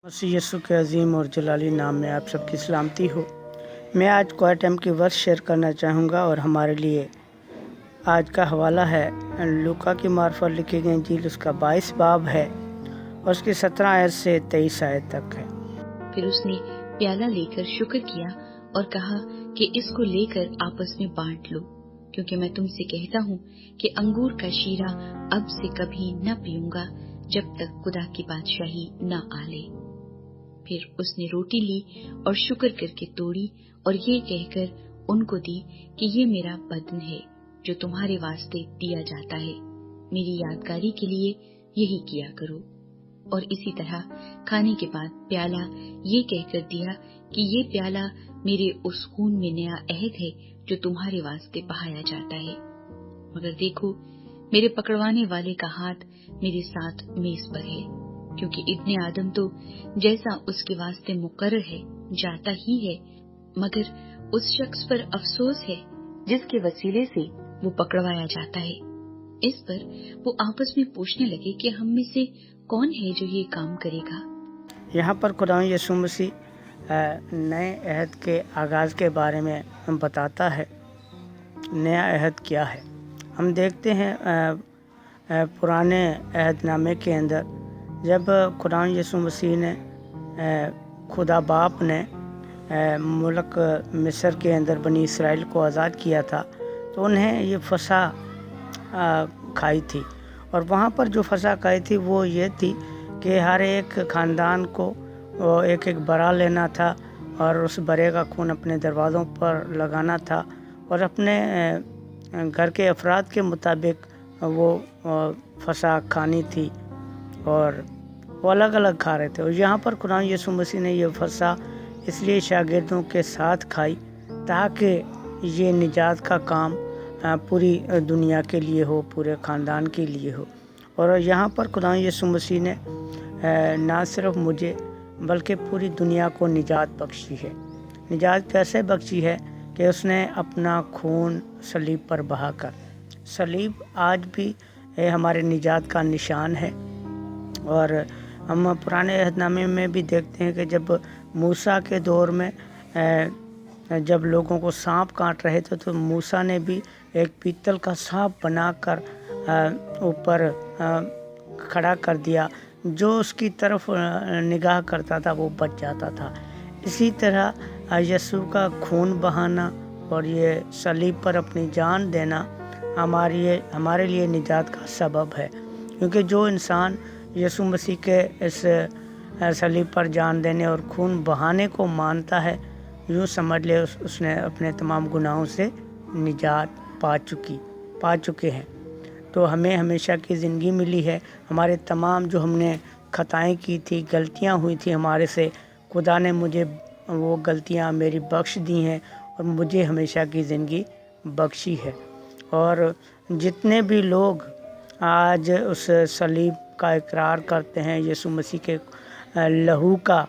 मसीह यीशु के अजीम और जलाली नाम में आप सबकी सलामती हो। मैं आज क्वाइट टाइम की वर्ष शेयर करना चाहूँगा और हमारे लिए आज का हवाला है लूका की मार्फत लिखी गई इंजील, उसका 22 बाब है और उसकी 17 आयत से 23 आयत तक है। फिर उसने प्याला लेकर शुक्र किया और कहा कि इसको लेकर आपस में बांट लो, क्योंकि मैं तुमसे कहता हूँ कि अंगूर का शीरा अब से कभी न पीऊंगा जब तक खुदा की बादशाही न आ ले। फिर उसने रोटी ली और शुक्र करके तोड़ी और ये कहकर उनको दी कि ये मेरा बदन है जो तुम्हारे वास्ते दिया जाता है, मेरी यादगारी के लिए यही किया करो। और इसी तरह खाने के बाद प्याला ये कहकर दिया कि ये प्याला मेरे उस खून में नया अहद है जो तुम्हारे वास्ते बहाया जाता है। मगर देखो, मेरे पकड़वाने वाले का हाथ मेरे साथ मेज पर है, क्योंकि इब्ने आदम तो जैसा उसके वास्ते मुकर्रर है जाता ही है, मगर उस शख्स पर अफसोस है जिसके वसीले से वो पकड़वाया जाता है। इस पर वो आपस में पूछने लगे कि हम में से कौन है जो ये काम करेगा। यहाँ पर खुदा यीशु मसीह नए अहद के आगाज़ के बारे में बताता है। नया अहद क्या है? हम देखते हैं पुराने अहदनामे के अंदर जब खुदा यीशु मसीह ने खुदा बाप ने मुल्क मिस्र के अंदर बनी इसराइल को आज़ाद किया था, तो उन्हें ये फसा खाई थी। और वहाँ पर जो फसा खाई थी वो ये थी कि हर एक ख़ानदान को एक एक बरा लेना था और उस बरे का खून अपने दरवाज़ों पर लगाना था और अपने घर के अफराद के मुताबिक वो फसा खानी थी और वो अलग अलग खा रहे थे। और यहाँ पर कुरान यीशु मसीह ने ये फसा इसलिए शागिर्दों के साथ खाई ताकि ये निजात का काम पूरी दुनिया के लिए हो, पूरे ख़ानदान के लिए हो। और यहाँ पर खुदा यीशु मसीह ने ना सिर्फ मुझे बल्कि पूरी दुनिया को निजात बख्शी है। निजात कैसे बख्शी है कि उसने अपना खून सलीब पर बहाकर, सलीब आज भी हमारे निजात का निशान है। और हम पुराने अहदनामे में भी देखते हैं कि जब मूसा के दौर में जब लोगों को सांप काट रहे थे तो मूसा ने भी एक पीतल का सांप बनाकर ऊपर खड़ा कर दिया, जो उसकी तरफ निगाह करता था वो बच जाता था। इसी तरह यीशु का खून बहाना और ये सलीब पर अपनी जान देना हमारे लिए निजात का सबब है, क्योंकि जो इंसान यीशु मसीह के इस सलीब पर जान देने और खून बहाने को मानता है, यूँ समझ ले उसने अपने तमाम गुनाहों से निजात पा चुके हैं। तो हमें हमेशा की ज़िंदगी मिली है। हमारे तमाम जो हमने खताएं की थी, गलतियां हुई थी हमारे से, खुदा ने मुझे वो गलतियां मेरी बख्श दी हैं और मुझे हमेशा की ज़िंदगी बख्शी है। और जितने भी लोग आज उस सलीब का इकरार करते हैं, यीशु मसीह के लहू का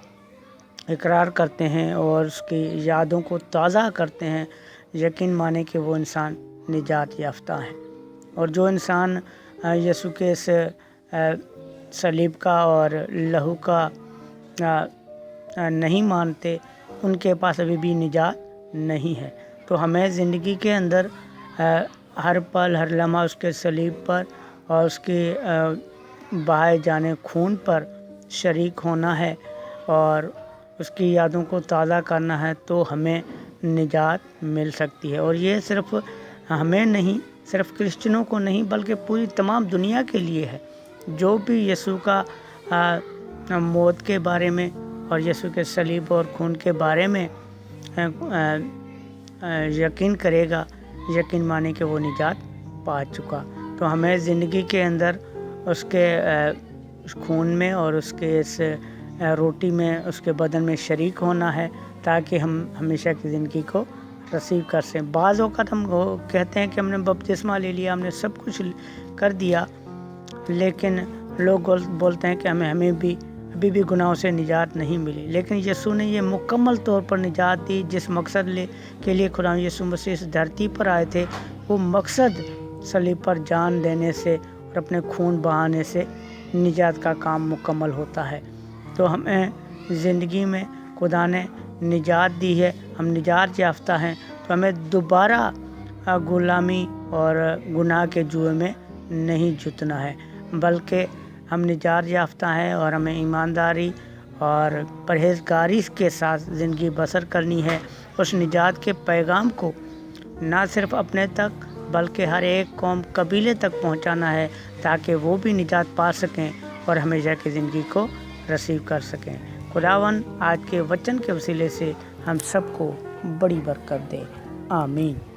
इकरार करते हैं और उसकी यादों को ताज़ा करते हैं, यकीन माने कि वो इंसान निजात याफ्ता है। और जो इंसान यीशु के इस सलीब का और लहू का नहीं मानते, उनके पास अभी भी निजात नहीं है। तो हमें ज़िंदगी के अंदर हर पल हर लम्हा उसके सलीब पर और उसके बहाए जाने खून पर शरीक होना है और उसकी यादों को ताज़ा करना है, तो हमें निजात मिल सकती है। और ये सिर्फ हमें नहीं, सिर्फ क्रिश्चियनों को नहीं, बल्कि पूरी तमाम दुनिया के लिए है। जो भी यीशु का मौत के बारे में और यीशु के सलीब और खून के बारे में यकीन करेगा, यकीन माने कि वो निजात पा चुका। तो हमें ज़िंदगी के अंदर उसके खून में और उसके इस रोटी में, उसके बदन में शरीक होना है, ताकि हम हमेशा की ज़िंदगी को रसीव कर सकें। बाज़ औक़ात हम कहते हैं कि हमने बपतिस्मा ले लिया, हमने सब कुछ कर दिया, लेकिन लोग बोलते हैं कि हमें भी अभी भी गुनाहों से निजात नहीं मिली। लेकिन यीशु ने ये मुकम्मल तौर पर निजात दी। जिस मकसद के लिए खुदा यीशु मसीह इस धरती पर आए थे, वो मकसद सलीब पर जान देने से और अपने खून बहाने से निजात का काम मुकम्मल होता है। तो हमें زندگی میں خدا نے نجات دی ہے، ہم نجات یافتہ ہیں، تو ہمیں دوبارہ غلامی اور گناہ کے جوئے میں نہیں جتنا ہے، بلکہ ہم نجات یافتہ ہیں اور ہمیں ایمانداری اور پرہیزگاری کے ساتھ زندگی بسر کرنی ہے۔ اس نجات کے پیغام کو نہ صرف اپنے تک بلکہ ہر ایک قوم قبیلے تک پہنچانا ہے، تاکہ وہ بھی نجات پا سکیں اور ہمیشہ کی زندگی کو رسیو کر سکیں۔ خداوند آج کے وچن کے وسیلے سے ہم سب کو بڑی برکت دے، آمین۔